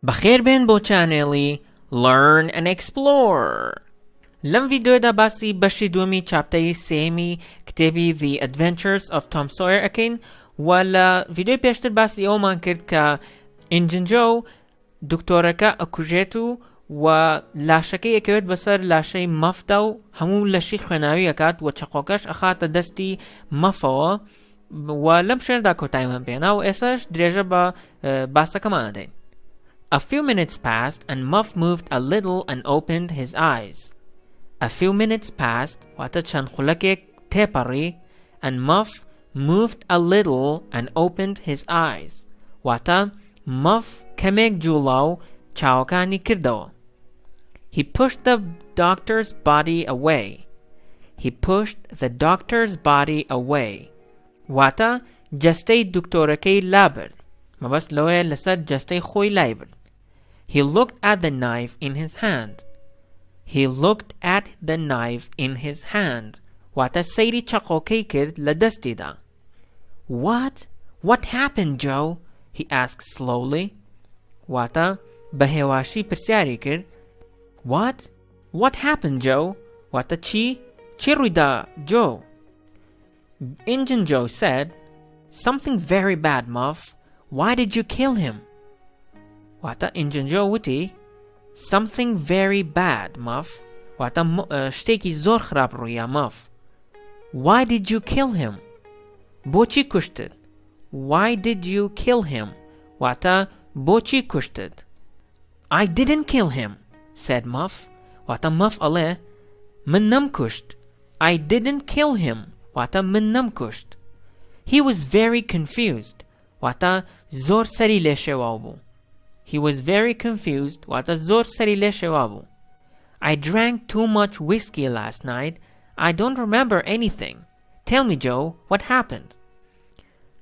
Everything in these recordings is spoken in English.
بخير بين بو چانێڵی Learn and Explore. لەم ڤیدیۆدا باسی بەشی دووەمی چاپتەری سێمی کتێبی The Adventures of Tom Sawyer ئەکەین و لە ڤیدیۆی پێشتر باسی ئەومان کرد کە ئینجنجۆ دکتۆرەکە ئەکوژێت و لاشەکەی ئەکەوێت بەسەر لاشەی مەفدا و هەموو لەشی خوێناوی ئەکات و چەقۆکەش ئەخاتە دەستی مەفەوە و لەم شوێندا کۆتاییمان پێنا و ئێساش درێژە بە باسەکەمان دەین. A few minutes passed and Muff moved a little and opened his eyes. A few minutes passed, واتە چەند خولەکێک تێپەڕی and Muff moved a little and opened his eyes. واتە Muff کەمێک جوڵا و چاوەکانی کردەوە. He pushed the doctor's body away. He pushed the doctor's body away. واتە جەستەی دکتۆرەکەی لابرد. مەبەست لەوەیە لەسەر جەستەی خۆی لای برد. He looked at the knife in his hand. He looked at the knife in his hand. واتە سەیری چەقۆکەی کرد لە دەستیدا. What happened, Joe? He asked slowly. واتە بە هێواشی پرسیاری کرد. What happened, Joe? واتە چی ڕوویدا Joe? Injun Joe said, Something very bad, Muff. Why did you kill him? واتە Injun Joe وتی Something very bad, Muff. واتە شتێکی زۆر خراپ ڕوویە Muff. Why did you kill him? بۆچی کوشتت? Why did you kill him? واتە بۆچی کوشتت? I didn't kill him, said Muff. واتە Muff ئەڵێ من نەمکوشت. I didn't kill him. واتە من نەمکوشت. He was very confused. واتە زۆر سەری لێ شێواو بوو. He was very confused. واتە زۆر سەری لێ شێوا بوو. I drank too much whiskey last night. I don't remember anything. Tell me, Joe, what happened?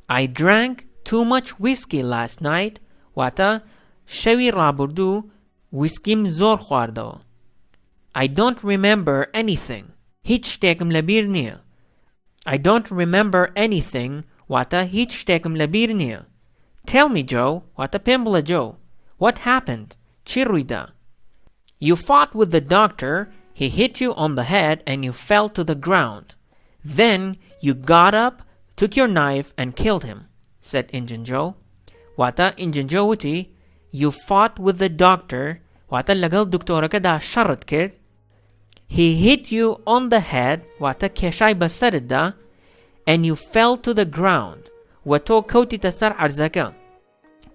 I drank too much whiskey last night. واتە شەوی ڕابردوو ویسکیم زۆر خواردەوە. I don't remember anything. هیچ شتێکم لەبیر نییە. I don't remember anything. واتە هیچ شتێکم لەبیر نییە. Tell me, Joe. واتە پێم بڵێ Joe. What happened? چی ڕوویدا? You fought with the doctor. He hit you on the head and you fell to the ground. Then you got up, took your knife and killed him, said Injun Joe. واتە Injun Joe وتی You fought with the doctor. واتە لەگەڵ دکتۆرەکەدا شەڕت کرد. He hit you on the head. واتە کێشای بەسەرتدا. And you fell to the ground. و تۆ کەوتیتە سەر عەرزەکە.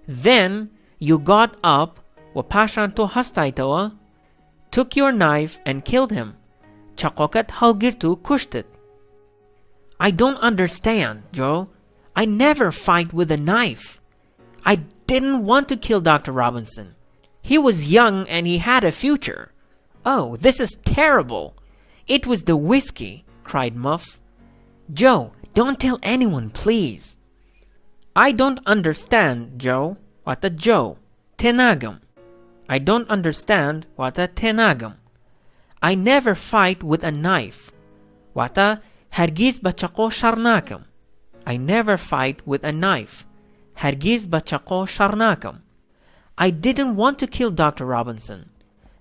Then you got up. و پاشان تۆ هەستایتەوە. Took your knife and killed him. چەقۆکەت هەڵگرت و کوشتت. I don't understand, Joe. I never fight with a knife. I didn't want to kill Dr. Robinson. He was young and he had a future. Oh, this is terrible. It was the whiskey, cried Muff. Joe, don't tell anyone, please. I don't understand, Joe. واتە Joe. تێناگەم. I don't understand. واتە تێناگەم. I never fight with a knife. واتە هەرگیز بە چەقۆ شەڕ ناکەم. I never fight with a knife. هەرگیز بە چەقۆ شەڕ ناکەم. I didn't want to kill Dr. Robinson.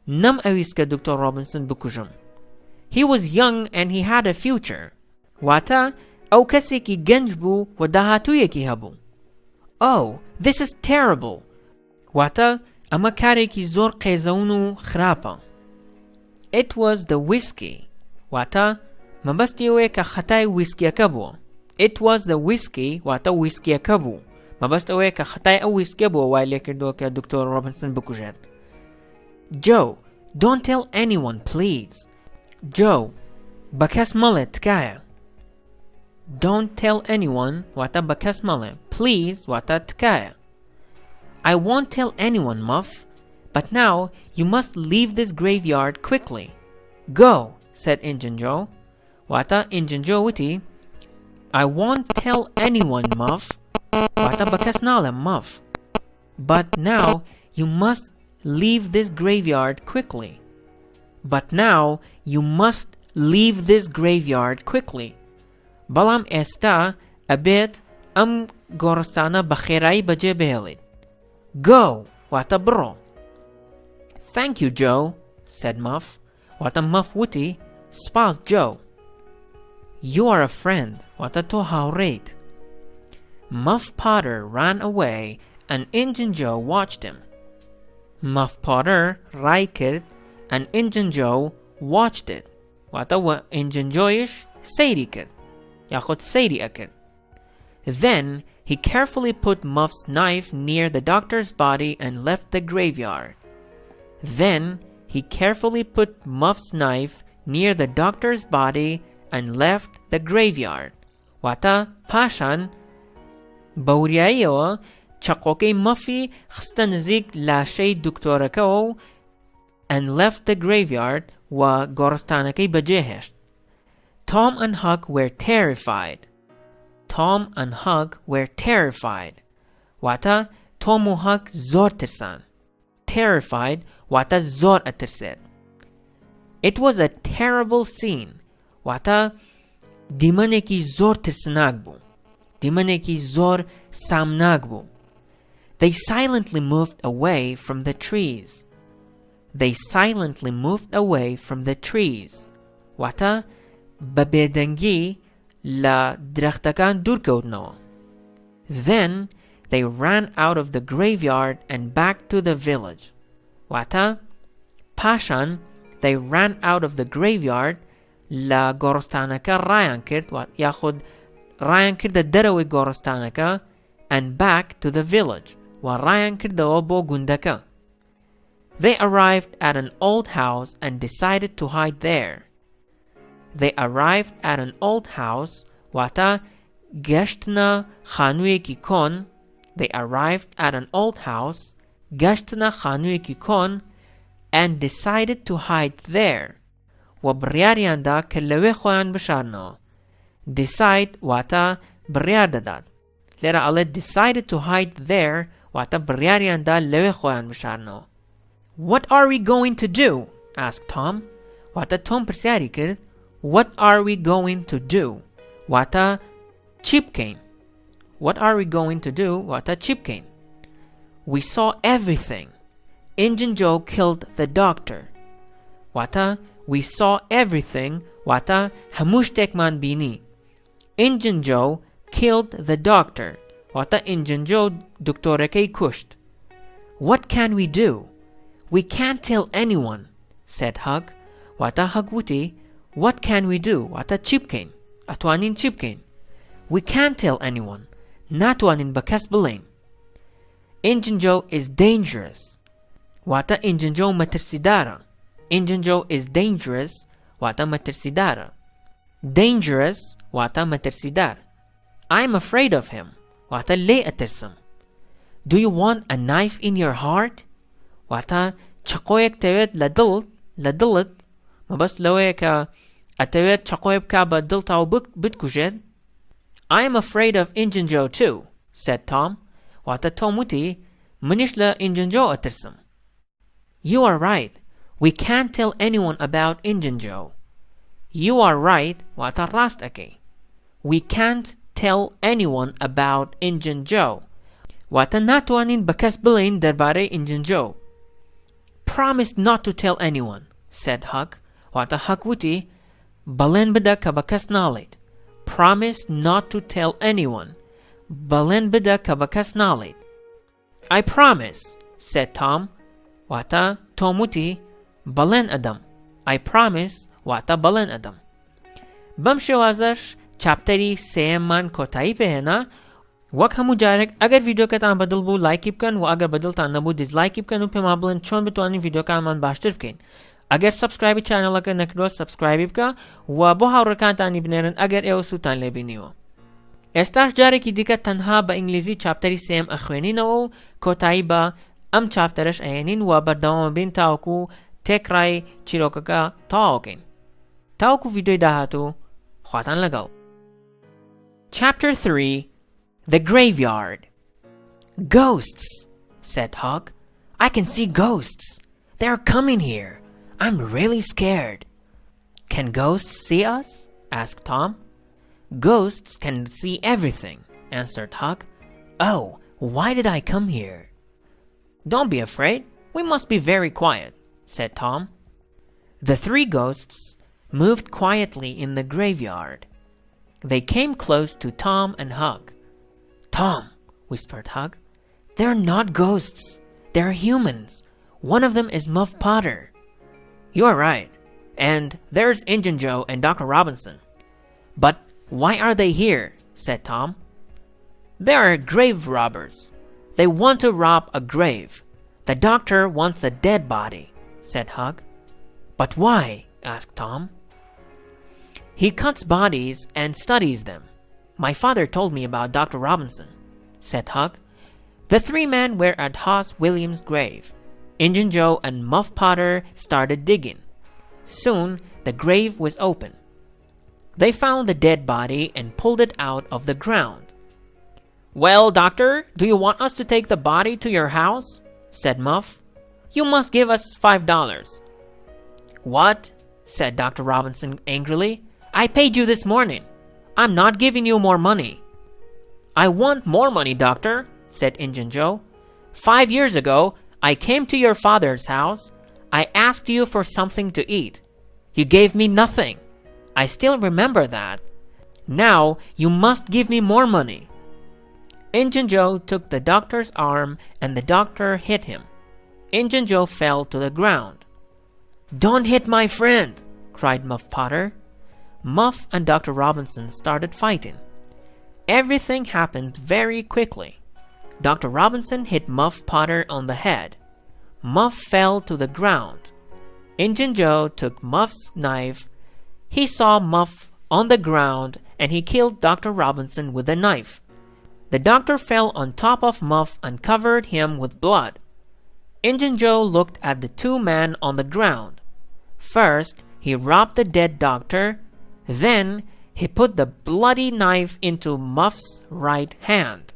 نەم ئەویست کە دکتۆر Robinson بکوژم. He was young and he had a future. واتە ئەو کەسێکی گەنج بوو و داهاتوویەکی هەبوو. Oh, this is terrible. واتە ئەمە کارێکی زۆر قێزەون و خراپە. It was the whiskey. واتە مەبەستی ئەوەیە کە خەتای ویسکیەکە بووە. It was the whiskey. واتە ویسکیەکە بوو. مەبەست ئەوەیە کە خەتای ئەو ویسکیە بووە وای لێ کردووە کە دکتۆر Robinson بکوژێت. Joe, don't tell anyone, please. Joe, بە کەس مەڵێ تکایە. Don't tell anyone. واتە بە کەس مەڵێ. Please. واتە تکایە. I won't tell anyone, Muff. But now you must leave this graveyard quickly. Go, said Injun Joe. واتە Injun Joe وتی I won't tell anyone, Muff. واتە بە کەس ناڵێم Muff. But now you must leave this graveyard quickly. But now you must leave this graveyard quickly. بەڵام ئێستا ئەبێت ئەم گۆڕستانە بە خێرایی بەجێ بهێڵیت. Go, wata bro. Thank you, Joe, said Muff. Wata Muff wuti spas Joe. You are a friend, wata to haurate. Muff Potter ran away and Injun Joe watched him. Muff Potter raiked and Injun Joe watched it. Wata wa Injun Joeish seidiked. Yachot seidi aked. Then he carefully put Muff's knife near the doctor's body and left the graveyard. Then he carefully put Muff's knife near the doctor's body and left the graveyard. Wata pashan Bauriayo Chakoke Muffy Khstanzik Lashe Doctorako and left the graveyard wa Gorostanake Bajehesh. Tom and Huck were terrified. Tom and Huck were terrified. Wata Tom and Huck zor tirsan. Terrified wata zor atirset. It was a terrible scene. Wata dimaneki zor tirsanagbu. Dimaneki zor samnagbu. They silently moved away from the trees. They silently moved away from the trees. Wata babedangi la drachtakan durkotno. Then they ran out of the graveyard and back to the village. Wata pashan they ran out of the graveyard la gorostanaka rayankert wat yachud rayankert the derawi gorostanaka and back to the village wa rayankert the obo gundaka. They arrived at an old house and decided to hide there. They arrived at an old house wata gashtna khanui kikon. They arrived at an old house gashtna khanui kikon and decided to hide there. وبريارياندا كلوي خوان بشارنو. Decide wata برياردادات. Lera ale decided to hide there wata بريارياندا لوي خوان بشارنو. What are we going to do? asked Tom. Wata Tom persiarikir. What are we going to do? Wata Chipkane. What are we going to do? Wata Chipkane. We saw everything. Injun Joe killed the doctor. Wata we saw everything. Wata hamushtekman bini. Injun Joe killed the doctor. Wata Injun Joe doktoreke kusht. What can we do? We can't tell anyone, said Hug. Wata Hugwuti. What can we do? Wata Chipkane. Atwanin Chipkane. We can't tell anyone. Natwanin bakas bulain. Injun Joe is dangerous. Wata Injun Joe matersidara. Injun Joe is dangerous. Wata matersidara. Dangerous. Wata matersidar. I'm afraid of him. Wata le atersam. Do you want a knife in your heart? Wata chakoyek tewet ladult. Mabas loeka atewet chakoyek ka badilta bitkushed. I am afraid of Injun Joe too, said Tom. Wata Tomuti munishla Injun Joe atersam. You are right. We can't tell anyone about Injun Joe. You are right. Wata rastake. We can't tell anyone about Injun Joe. Wata natwanin bakas bilain darbare Injun Joe. Promise not to tell anyone, said Huck. Wata Huckwuti balen bida kabakas nalit. Promise not to tell anyone. Balen bida kabakas nalit. I promise, said Tom. Wata Tomuti balen adam. I promise. Wata balen adam. Bamshawazash chapteri seman kotai pehna. वक हमू जारक अगर video का ताम बदल बू like किपकन व अगर बदल तान नबू डिसलाइक किपकन उपे माबलन छोन बितवानी वीडियो का मान बास्टर केन अगर सब्सक्राइब चैनल का नकरो सब्सक्राइब का व बहु रकान तानी बनेरन अगर ए सुतान ले बिनियो एस्टाश जारे की दिक्कत तन्हा ब इंग्लिशी चैप्टरी सेम अखवेनी नो कोताई बा अम चैप्टरश एनिन व बदाम बिन ताओकू टेक्राई चिरोका का ताओकेन ताओकू वीडियो दाहातू ख्वातान लगाओ Chapter 3 The Graveyard. Ghosts, said Hawk. I can see ghosts. They are coming here. I'm really scared. Can ghosts see us? asked Tom. Ghosts can see everything, answered Hawk. Oh, why did I come here? "Don't be afraid. We must be very quiet," said Tom. The three ghosts moved quietly in the graveyard. They came close to Tom and Hug. "Tom," whispered Hug, "they're not ghosts. They're humans. One of them is Muff Potter." "You're right. And there's Injun Joe and Dr. Robinson." "But why are they here?" said Tom. "They are grave robbers. They want to rob a grave. The doctor wants a dead body," said Hug. "But why?" asked Tom. "He cuts bodies and studies them. My father told me about Dr. Robinson," said Hug. The three men were at Hoss Williams' grave. Injun Joe and Muff Potter started digging. Soon the grave was open. They found the dead body and pulled it out of the ground. "Well, doctor, do you want us to take the body to your house?" said Muff. "You must give us $5. "What?" said Dr. Robinson angrily. "I paid you this morning. I'm not giving you more money." "I want more money, doctor," said Injun Joe. 5 years ago, I came to your father's house. I asked you for something to eat. You gave me nothing. I still remember that. Now you must give me more money." Injun Joe took the doctor's arm and the doctor hit him. Injun Joe fell to the ground. "Don't hit my friend," cried Muff Potter. Muff and Dr. Robinson started fighting. Everything happened very quickly. Dr. Robinson hit Muff Potter on the head. Muff fell to the ground. Injun Joe took Muff's knife. He saw Muff on the ground and he killed Dr. Robinson with a knife. The doctor fell on top of Muff and covered him with blood. Injun Joe looked at the two men on the ground. First, he robbed the dead doctor. Then, he put the bloody knife into Muff's right hand.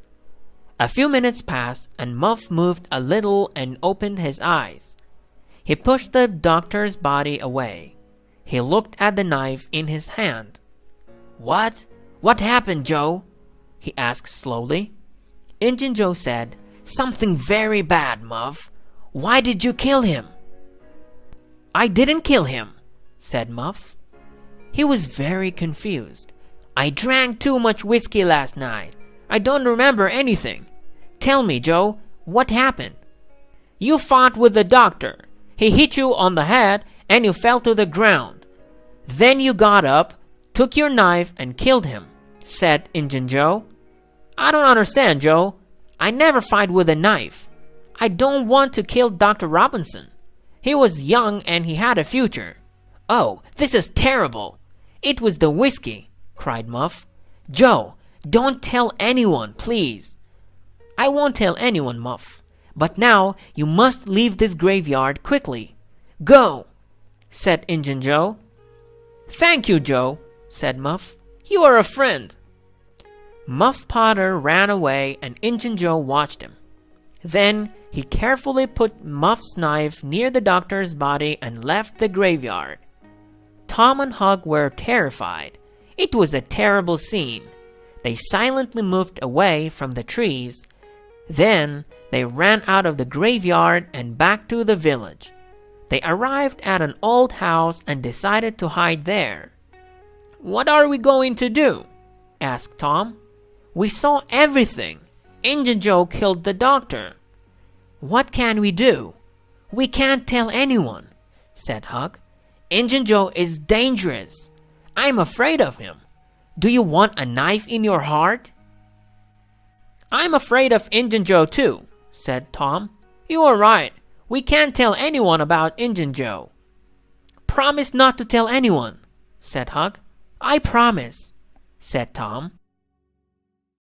A few minutes passed and Muff moved a little and opened his eyes. He pushed the doctor's body away. He looked at the knife in his hand. "What? What happened, Joe?" he asked slowly. Injun Joe said, "Something very bad, Muff. Why did you kill him?" "I didn't kill him," said Muff. He was very confused. "I drank too much whiskey last night. I don't remember anything. Tell me, Joe, what happened?" "You fought with the doctor. He hit you on the head and you fell to the ground. Then you got up, took your knife and killed him," said Injun Joe. "I don't understand, Joe. I never fight with a knife. I don't want to kill Dr. Robinson. He was young and he had a future." "Oh, this is terrible. It was the whiskey," cried Muff. "Joe, don't tell anyone, please." "I won't tell anyone, Muff. But now you must leave this graveyard quickly." "Go," said Injun Joe. "Thank you, Joe," said Muff. "You are a friend." Muff Potter ran away and Injun Joe watched him. Then he carefully put Muff's knife near the doctor's body and left the graveyard. Tom and Hug were terrified. It was a terrible scene. They silently moved away from the trees. Then they ran out of the graveyard and back to the village. They arrived at an old house and decided to hide there. "What are we going to do?" asked Tom. "We saw everything. Injun Joe killed the doctor." "What can we do?" "We can't tell anyone," said Hug. "Injun Joe is dangerous. I'm afraid of him. Do you want a knife in your heart?" "I'm afraid of Injun Joe too," said Tom. "You are right. We can't tell anyone about Injun Joe." "Promise not to tell anyone," said Hug. "I promise," said Tom.